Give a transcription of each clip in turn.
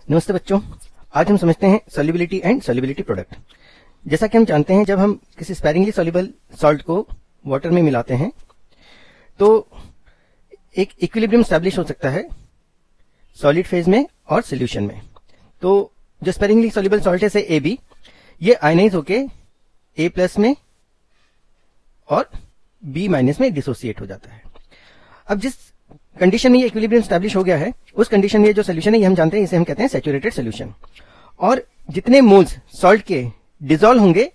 नमस्ते बच्चों, आज हम समझते हैं सॉल्युबिलिटी एंड सॉल्युबिलिटी प्रोडक्ट। जैसा कि हम जानते हैं, जब हम किसी स्पेरिंगली सॉल्युबल सॉल्ट को वाटर में मिलाते हैं तो एक इक्विलिब्रियम स्टैब्लिश हो सकता है सॉलिड फेज में और सॉल्यूशन में। तो जो स्पेरिंगली सॉल्युबल सॉल्ट है से AB, ये आयनाइज होके A प्लस में और B माइनस में डिसोसिएट हो जाता है। अब जिस कंडीशन में ये इक्विलिब्रियम स्टैब्लिश हो गया है, उस कंडीशन में जो सोल्यूशन है ये हम जानते हैं, इसे हम कहते हैं सैचुरेटेड सोल्यूशन। और जितने मोल्स सॉल्ट के डिसॉल्व होंगे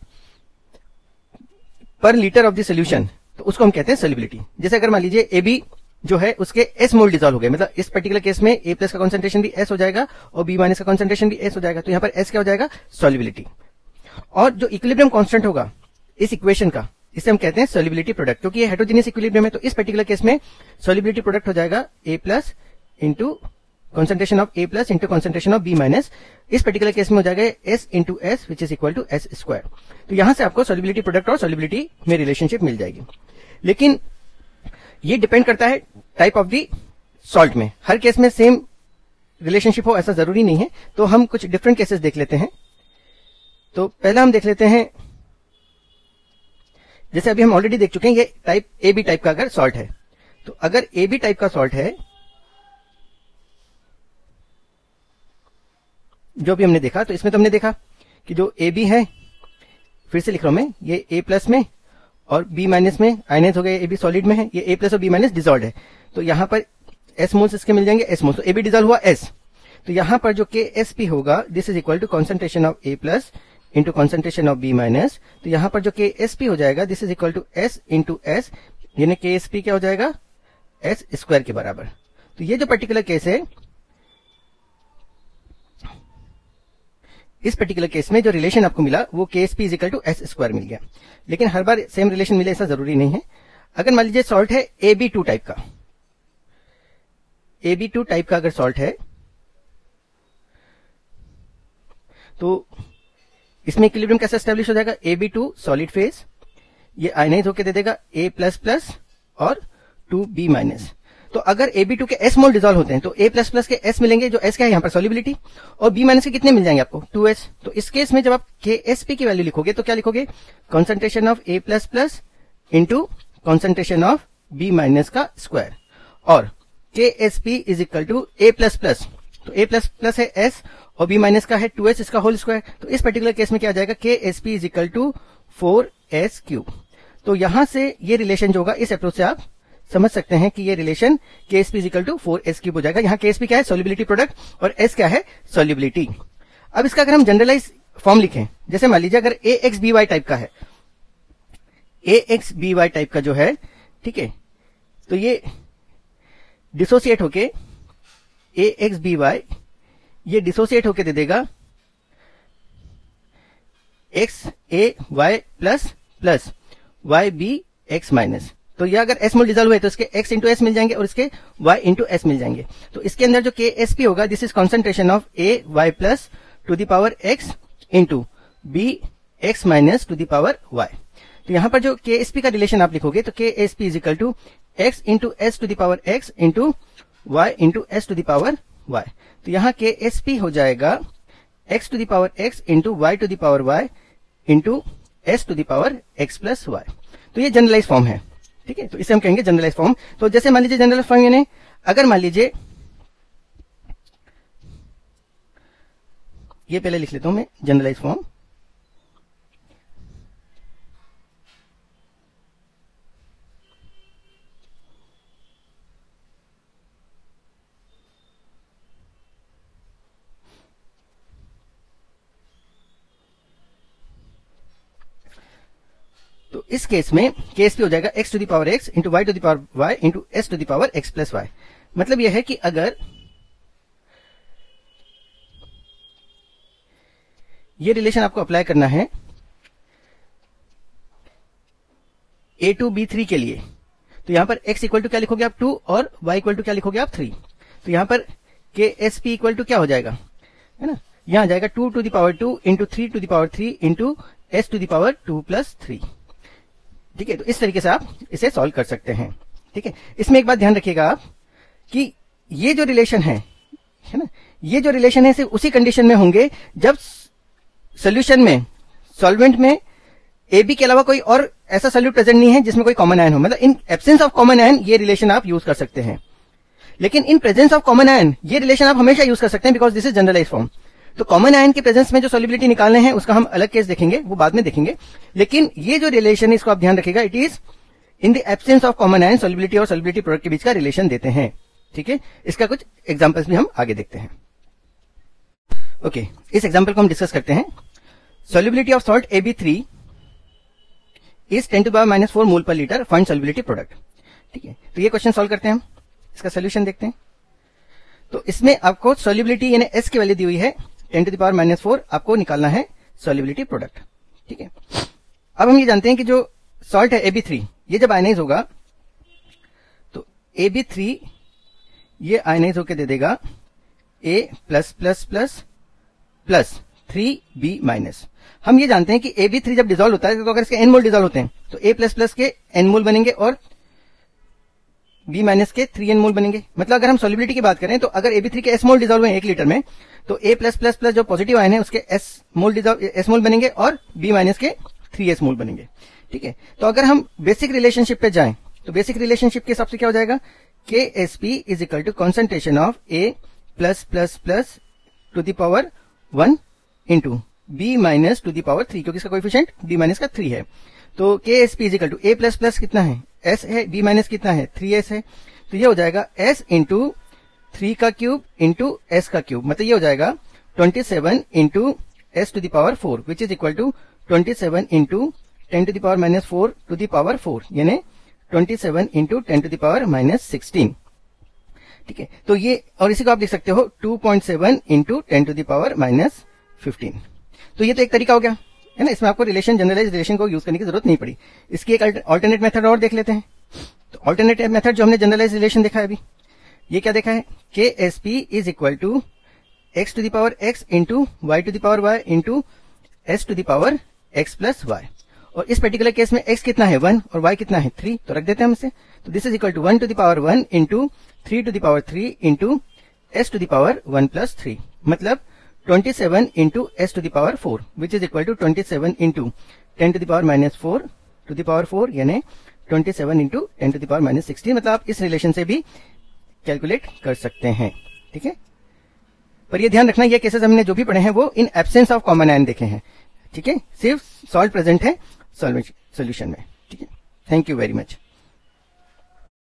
पर लीटर ऑफ द सोल्यूशन, तो उसको हम कहते हैं सॉल्युबिलिटी। जैसे अगर मान लीजिए AB जो है उसके S मोल डिसॉल्व हो गए, मतलब इस पर्टिकुलर केस में A प्लस का कॉन्सेंट्रेशन भी S हो जाएगा और B माइनस का कॉन्सेंट्रेशन भी S हो जाएगा, तो यहाँ पर S क्या हो जाएगा, सॉल्युबिलिटी। और जो इक्विलिब्रियम कांस्टेंट होगा इस इक्वेशन का, इसे हम कहते हैं सॉल्युबिलिटी प्रोडक्ट, क्योंकि ये हेटेरोजेनियस इक्विलिब्रियम है। तो इस पर्टिकुलर केस में सॉल्युबिलिटी प्रोडक्ट हो जाएगा A plus into concentration of A plus into concentration of B minus. इस पर्टिकुलर केस में हो जाएगा S into S which is equal to S square. तो यहां से आपको सॉल्युबिलिटी प्रोडक्ट और सॉल्युबिलिटी में रिलेशनशिप मिल जाएगी। लेकिन ये डिपेंड करता है टाइप ऑफ दी सॉल्ट में। हर केस में सेम रिलेशनशिप हो ऐसा जरूरी नहीं है, तो हम कुछ डिफरेंट केसेस देख लेते हैं। तो पहला हम देख लेते हैं, जैसे अभी हम ऑलरेडी देख चुके हैं, ये टाइप AB टाइप का अगर सॉल्ट है, तो अगर AB टाइप का सॉल्ट है जो भी हमने देखा, तो इसमें तो हमने देखा कि जो AB है, फिर से लिख रहा हूं मैं, ये A प्लस में और B माइनस में आयनाइज हो गए, AB सॉलिड में है, ये A प्लस और B माइनस डिसॉल्व है। तो यहां पर S मोल्स इसके मिल जाएंगे, S मोल्स, तो AB डिसॉल्व हुआ S। तो यहां पर जो KSP होगा, this is equal to concentration of A plus into concentration of B minus. तो यहां पर जो KSP हो जाएगा, this is equal to S into S, यानी KSP क्या हो जाएगा, S स्क्वायर के बराबर। तो ये जो पर्टिकुलर केस है, इस पर्टिकुलर केस में जो रिलेशन आपको मिला वो KSP is equal to S square मिल गया। लेकिन हर बार सेम रिलेशन मिले ऐसा जरूरी नहीं है। अगर मान लीजिए सॉल्ट है AB2 टाइप का, AB2 टाइप का अगर सॉल्ट है, तो इसमें इक्विलिब्रियम कैसे एस्टेब्लिश हो जाएगा, AB2 सॉलिड फेज, ये आयनाइज होकर दे देगा A प्लस प्लस और 2B माइनस। तो अगर AB2 के S मोल डिसॉल्व होते हैं तो A प्लस प्लस के S मिलेंगे, जो S क्या है यहाँ पर सॉल्युबिलिटी, और B माइनस के कितने मिल जाएंगे आपको, 2S। तो इस केस में जब आप KSP की वैल्यू लिखोगे तो क्या लिखोगे, concentration of A plus plus into concentration of B minus का स्क्वायर, और KSP is equal to A plus plus, तो A प्लस प्लस है S और B माइनस का है 2S, इसका होल स्क्वायर। तो इस पर्टिकुलर केस में क्या आ जाएगा, KSP is equal to 4S cube. तो यहां से ये रिलेशन जो होगा, इस अप्रोच से आप समझ सकते हैं कि ये relation KSP is equal to 4S cube हो जाएगा। यहाँ KSP क्या है, सॉल्युबिलिटी प्रोडक्ट, और S क्या है, सॉल्युबिलिटी। अब इसका अगर हम जनरलाइज फॉर्म लिखें, जैसे मान लीजिए अगर AXBY टाइप का है, AXBY टाइप का जो है, ठीक है, तो ये डिसोसिएट होके AXBY, ये डिसोसिएट होके दे देगा XAY plus plus YBX minus. तो ये अगर S मोल डिसॉल्व है तो इसके X इंटू S मिल जाएंगे और इसके Y इंटू S मिल जाएंगे। तो इसके अंदर जो KSP होगा, this is concentration of AY plus two the power X into BX minus two the power Y। तो यहां पर जो KSP का रिलेशन आप लिखोगे तो KSP is equal to X into S to the power X into Y into S to the power Y। तो यहाँ KSP हो जाएगा X to the power X into Y to the power Y into S to the power X plus Y। तो ये generalise form है, ठीक है, तो इसे हम कहेंगे जनरलाइज फॉर्म। तो जैसे मान लीजिए जनरलाइज फॉर्म यानी अगर मान लीजिए, ये पहले लिख लेता हूं मैं जनरलाइज फॉर्म। तो इस केस में KSP हो जाएगा X to the power X into Y to the power Y into S to the power X plus Y। मतलब यह है कि अगर ये रिलेशन आपको अप्लाई करना है A2B3 के लिए, तो यहां पर X इक्वल टू क्या लिखोगे आप, 2, और Y इक्वल टू क्या लिखोगे आप, 3। तो यहां पर KSP इक्वल टू क्या हो जाएगा, है ना, यहां आ जाएगा 2 to the power 2 into 3 to the power 3 into S to the power 2 plus 3। ठीक है, तो इस तरीके से आप इसे सॉल्व कर सकते हैं। ठीक है, इसमें एक बात ध्यान रखिएगा आप कि ये जो रिलेशन है ना, ये जो रिलेशन है सिर्फ उसी कंडीशन में होंगे जब सोल्यूशन में, सॉल्वेंट में ए बी के अलावा कोई और ऐसा सॉल्यूट प्रेजेंट नहीं है जिसमें कोई कॉमन आयन हो। मतलब in absence of common ion ये रिलेशन आप यूज कर सकते हैं, लेकिन in presence of common ion ये रिलेशन आप हमेशा यूज कर सकते हैं, because this is generalise form. तो कॉमन आयन के प्रेजेंस में जो सॉल्युबिलिटी निकालने हैं उसका हम अलग केस देखेंगे, वो बाद में देखेंगे। लेकिन ये जो रिलेशन है इसको आप ध्यान रखिएगा, it is in the absence of common ion solubility और सॉल्युबिलिटी प्रोडक्ट के बीच का रिलेशन देते हैं। ठीक है, इसका कुछ एग्जांपल्स भी हम आगे देखते हैं। ओके, इस एग्जांपल को हम डिस्कस करते हैं। Solubility of salt AB3 is 10⁻⁴ मोल पर लीटर, फाइंड सॉल्युबिलिटी प्रोडक्ट। ठीक है, तो ये क्वेश्चन सॉल्व करते हैं हम, इसका सोल्यूशन देखते हैं। तो इसमें आपको सॉल्युबिलिटी यानी S की वैल्यू दी हुई है 10⁻⁴, आपको निकालना है सॉल्युबिलिटी प्रोडक्ट। ठीक है, अब हम ये जानते हैं कि जो सॉल्ट है AB3, ये जब आयनाइज होगा तो AB3 ये आयनाइज होकर दे देगा A++++3B-। हम ये जानते हैं कि AB3 जब डिसॉल्व होता है तो अगर इसके N मोल डिसॉल्व होते हैं तो A++ के N मोल बनेंगे और B- के 3N मोल बनेंगे। मतलब अगर हम सॉल्युबिलिटी की बात करें तो अगर AB3 के S मोल डिसॉल्व हुए 1 लीटर में तो A+++ जो पॉजिटिव आयन है उसके S मोल बनेंगे और B- के 3S मोल बनेंगे। ठीक है, तो अगर हम बेसिक रिलेशनशिप पे जाएं तो बेसिक रिलेशनशिप के हिसाब से क्या हो जाएगा, KSP is equal to concentration of A+++ to the power 1 into B- to the power 3, क्योंकि इसका कोएफिशिएंट B- का 3 है। तो KSP is equal to A++ कितना है, S है, B- कितना है, 3S है। तो ये हो जाएगा S इंटू 3 का क्यूब इंटू S का क्यूब, मतलब ये हो जाएगा 27 into S to the power 4 which is equal to 27 into 10 to the power -4 to the power 4, यानी 27 इंटू 10 टू द पावर -16। ठीक है, तो ये, और इसी को आप लिख सकते हो 2.7 इंटू 10 टू द पावर -15। तो ये तो एक तरीका हो गया है ना, इसमें आपको रिलेशन, जनरलाइज रिलेशन को यूज करने की जरूरत नहीं पड़ी। इसकी एक अल्टरनेट मेथड और देख लेते हैं। तो अल्टरनेट मेथड जो हमने जनरलाइज रिलेशन देखा है अभी, ये क्या देखा है, KSP is equal to x to the power x into y to the power y into s to the power x plus y। और इस पर्टिकुलर केस में x कितना है 1 और y कितना है 3, तो रख देते हैं हम इसे। तो this is equal to 1 to the power 1 into 3 to the power 3 into s to the power 1 plus 3, मतलब 27 into s to the power 4 which is equal to 27 into 10 to the power -4 to the power 4, यानी 27 into 10 to the power -16। मतलब आप इस relation से भी calculate कर सकते हैं। ठीक है, पर ये ध्यान रखना, ये केसेस हमने जो भी पढ़े हैं वो इन एब्सेंस ऑफ कॉमन आयन देखे हैं। ठीक है, सिर्फ सॉल्ट प्रेजेंट है सॉल्यूशन में। ठीक है, थैंक यू वेरी मच।